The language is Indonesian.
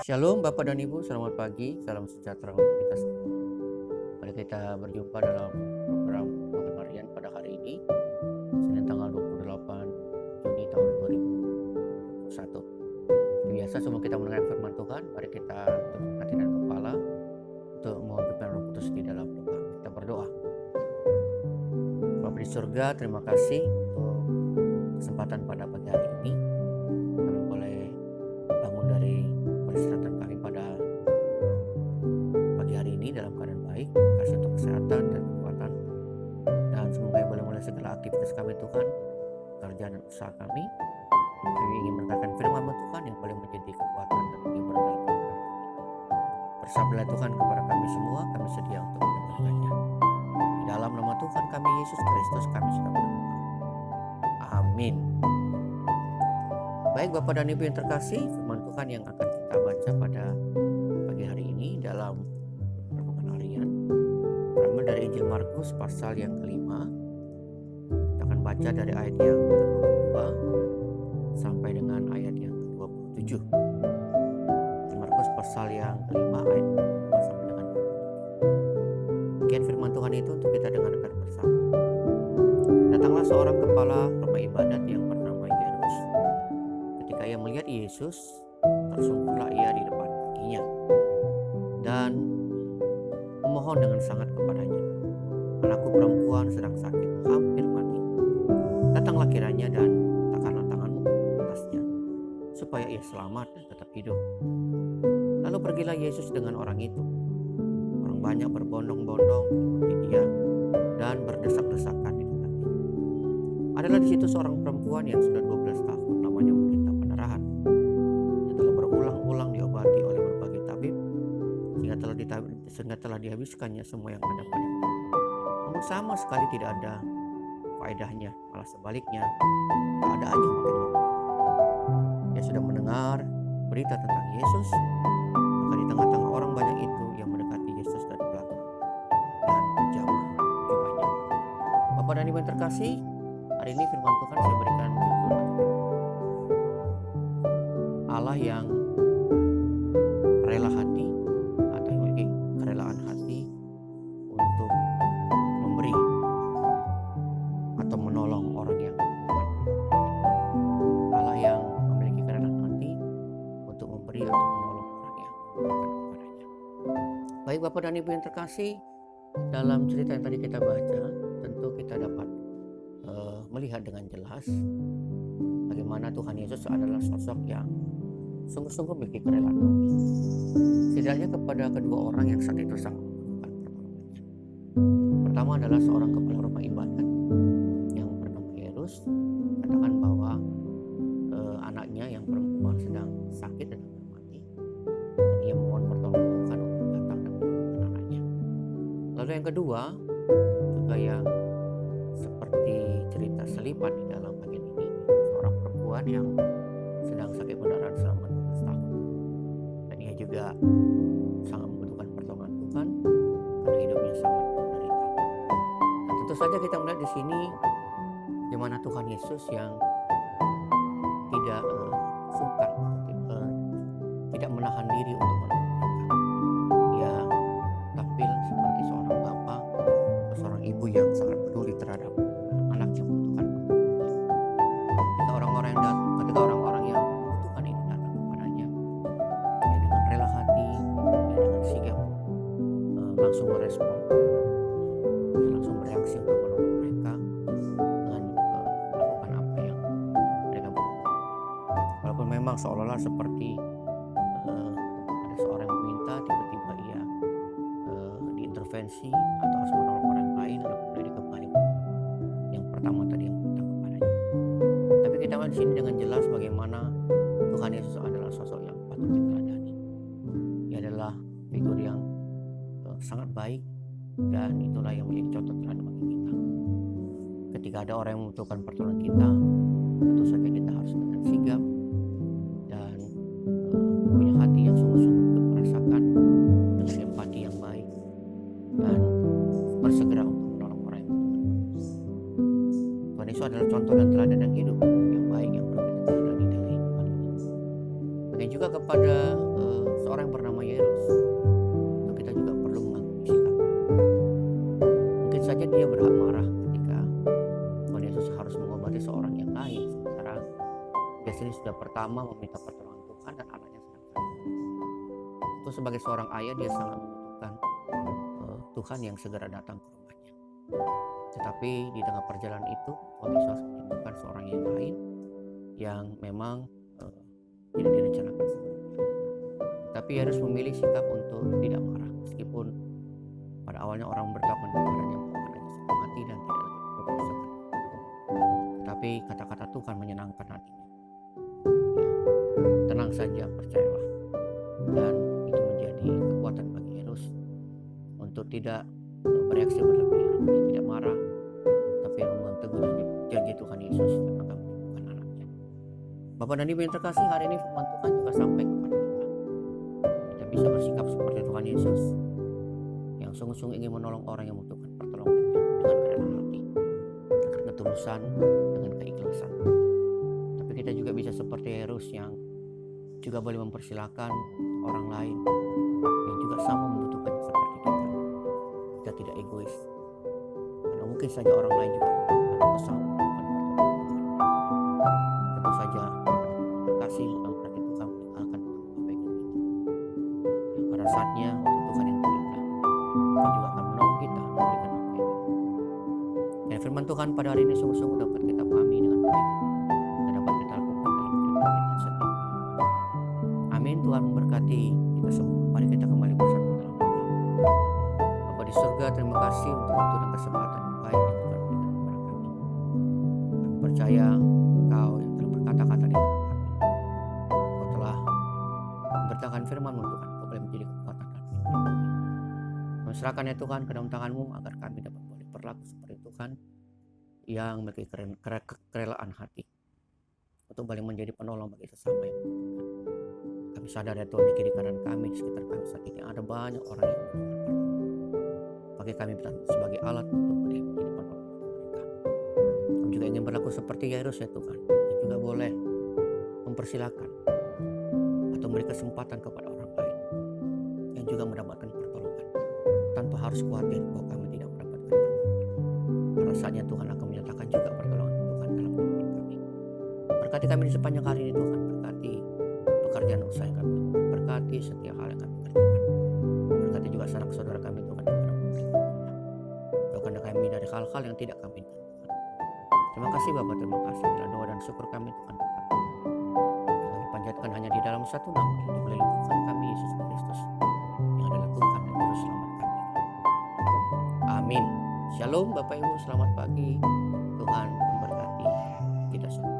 Shalom Bapak dan Ibu, selamat pagi, salam sejahtera untuk kita semua. Mari kita berjumpa dalam program Renungan Harian pada hari ini, Senin tanggal 28 Juni tahun 2021. Biasa sebelum kita mendengar firman Tuhan, mari kita tundukkan hati dan kepala untuk mohon pimpin Roh Kudus di dalam doa. Kita berdoa. Bapa di surga, terima kasih untuk kesempatan pada pagi hari ini. Kami boleh bangun dari peristirahatan kami pada pagi hari ini dalam keadaan baik. Kasih untuk kesehatan dan kekuatan, dan semoga boleh mulai segala aktivitas kami Tuhan, pekerjaan dan usaha kami. Kami ingin menekankan firman Tuhan yang boleh menjadi kekuatan dan hiburan dalam kehidupan kami. Bersabdalah Tuhan kepada kami semua, kami sedia untuk mendengarkannya. Di dalam nama Tuhan kami Yesus Kristus kami sudah berdoa. Amin. Baik Bapak dan Ibu yang terkasih, firman Tuhan yang akan kita baca pada pagi hari ini dalam Renungan Harian terambil dari Injil Markus pasal yang kelima. Kita akan baca dari ayat yang ke-22 sampai dengan ayat yang ke-27. Injil Markus pasal yang kelima ayat 22 sampai dengan 27. Demikian firman Tuhan itu untuk kita dengarkan bersama. Datanglah seorang kepala rumah ibadat yang bernama Yairus. Ketika ia melihat Yesus, tersungkurlah ia di depan kakinya dan memohon dengan sangat kepadanya, "Anakku perempuan sedang sakit, hampir mati. Datanglah kiranya dan letakkanlah tanganmu atasnya, supaya ia selamat dan tetap hidup." Lalu pergilah Yesus dengan orang itu. Orang banyak berbondong-bondong mengikuti dia dan berdesak-desakan di dekatnya. Adalah di situ seorang perempuan yang sudah 12 tahun namanya menderita pendarahan, yang telah berulang-ulang diobati oleh berbagai tabib sehingga telah dihabiskannya semua yang ada padanya. Namun sama sekali tidak ada faedahnya, malah sebaliknya keadaannya makin memburuk. Dia sudah mendengar berita tentang Yesus, maka di tengah-tengah orang banyak itu yang mendekati Yesus dari belakang dan menjamah jubahnya. Bapak dan Ibu yang terkasih, hari ini firman Tuhan saya berikan judul Allah yang rela hati atau yang memiliki kerelaan hati untuk memberi atau menolong orang yang membutuhkan. Allah yang memiliki kerelaan hati untuk memberi atau menolong orang yang membutuhkan kepadanya. Baik Bapak dan Ibu yang terkasih, dalam cerita yang tadi kita baca, tentu kita dapat melihat dengan jelas bagaimana Tuhan Yesus adalah sosok yang sungguh-sungguh memiliki kerelaan hati. Setidaknya kepada kedua orang yang saat itu sangat membutuhkan pertolongannya. Pertama adalah seorang kepala rumah ibadat yang bernama Yairus, katakan bahwa anaknya yang perempuan sedang sakit dan hampir mati, dan ia mohon pertolongan Tuhan untuk datang dan menyembuhkan anaknya. Lalu yang kedua juga yang seperti cerita selipan di dalam bagian ini, seorang perempuan yang sedang sakit pendarahan selama 12 tahun, dan ia juga sangat membutuhkan pertolongan Tuhan karena hidupnya sangat menderita. Dan tentu saja kita melihat di sini di mana Tuhan Yesus yang tidak sungkan, tidak menahan diri untuk menolong mereka. Dia tampil seperti seorang bapa atau seorang ibu yang sangat peduli terhadap anak-anak yang membutuhkan pertolongannya. Ketika orang-orang yang membutuhkan ini datang kepadanya, dia dengan rela hati, dia dengan sigap langsung merespon, dia langsung bereaksi untuk menolong mereka dengan melakukan apa yang mereka butuhkan. Walaupun memang seolah-olah seperti ada seorang yang meminta, tiba-tiba ia diintervensi atau harus menolong orang lain, lalu kemudian dikembali yang pertama tadi yang meminta kepadanya. Tapi kita melihat di sini dengan jelas bagaimana Tuhan Yesus adalah sosok yang patut diteladani. Dia adalah figur yang sangat baik, dan itulah yang menjadi contoh teladan bagi kita. Ketika ada orang yang membutuhkan pertolongan kita, tentu saja kita harus dengan sigap dan punya hati yang sungguh-sungguh untuk merasakan dengan empati yang baik dan bersegera untuk menolong orang yang membutuhkan. Tuhan Yesus adalah contoh dan teladan yang hidup yang baik yang perlu kita teladani dalam kehidupan ini. Dan juga kepada seseorang yang bernama Yairus, itu kita juga perlu mengagumi sikap. Mungkin saja dia berhak marah ketika Tuhan Yesus harus mengobati seorang yang lain, sementara dia sendiri sudah pertama meminta pertolongan Tuhan dan anaknya sedang sakit. Itu sebagai seorang ayah dia sangat membutuhkan Tuhan yang segera datang ke rumahnya. Tetapi di tengah perjalanan itu Tuhan Yesus menyembuhkan seorang yang lain yang memang tidak direncanakan sebelumnya. Tapi harus memilih sikap untuk tidak marah, meskipun pada awalnya orang berkata kepadanya bahwa anaknya sudah mati dan tidak lagi perlu diusahakan. Tetapi kata-kata Tuhan menyenangkan hatinya. Tenang saja, percayalah. Dan itu menjadi kekuatan bagi Yairus untuk tidak bereaksi berlebihan, dia tidak marah, tapi memegang teguh janji Tuhan Yesus dan akan menyembuhkan anaknya. Bapak dan Ibu yang terkasih, hari ini firman Tuhan juga sampai kepada kita. Kita bisa bersikap seperti Tuhan Yesus yang sungguh-sungguh ingin menolong orang yang membutuhkan pertolongannya dengan kerendahan hati, dengan ketulusan, dengan keikhlasan. Tapi kita juga bisa seperti Yairus yang juga boleh mempersilahkan orang lain yang juga sama membutuhkannya seperti kita. Kita tidak egois, karena mungkin saja orang lain juga membutuhkan atau sama membutuhkan pertolongan Tuhan. Tentu saja kasih bukan berarti Tuhan meninggalkan untuk mengabaikan kita. Pada saatnya waktu Tuhan yang terindah, Tuhan juga akan menolong kita memberikan apa yang kita butuhkan. Dan firman Tuhan pada hari ini sungguh-sungguh dapat kita pahami dengan baik dan dapat kita lakukan dalam kehidupan kita setiap hari. Amin. Tuhan memberkati kita semua. Mari kita kembali bersatu dalam doa. Bapa di surga, terima kasih untuk waktu dan kesempatan yang baik yang Tuhan berikan kepada kami. Kami percaya Engkau yang telah berkata-kata di depan kami. Engkau telah memberitakan firman-Mu Tuhan, Engkau boleh menjadi kekuatan dalam kehidupan kami. Kami serahkan ya Tuhan ke dalam tangan-Mu agar kami dapat boleh berlaku seperti Tuhan yang memiliki kerelaan hati untuk boleh menjadi penolong bagi sesama yang membutuhkan. Kami sadar ya Tuhan, di kiri kanan kami, di sekitar kami saat ini ada banyak orang yang membutuhkan pertolongan. Bagi kami sebagai alat untuk boleh menjadi penolong bagi mereka. Kami juga ingin berlaku seperti Yairus ya Tuhan, yang juga boleh mempersilahkan atau memberi kesempatan kepada orang lain yang juga mendapatkan pertolongan tanpa harus khawatir bahwa kami tidak mendapatkan pertolongan. Pada saatnya Tuhan akan menyatakan juga pertolongan Tuhan dalam kehidupan kami. Berkati kami di sepanjang hari ini Tuhan, berkati pekerjaan usaha yang kami lakukan, berkati setiap hal yang kami kerjakan, berkati juga sanak saudara kami Tuhan yang dalam pemerintahan. Jauhkan kami dari hal-hal yang tidak kami inginkan Tuhan. Terima kasih Bapa, terima kasih bila doa dan syukur kami Tuhan kepada yang kami panjatkan hanya di dalam satu nama, yaitu melalui Tuhan kami Yesus Kristus yang adalah Tuhan dan Juru Selamat kami. Amin. Shalom Bapak Ibu, selamat pagi. Tuhan memberkati kita semua.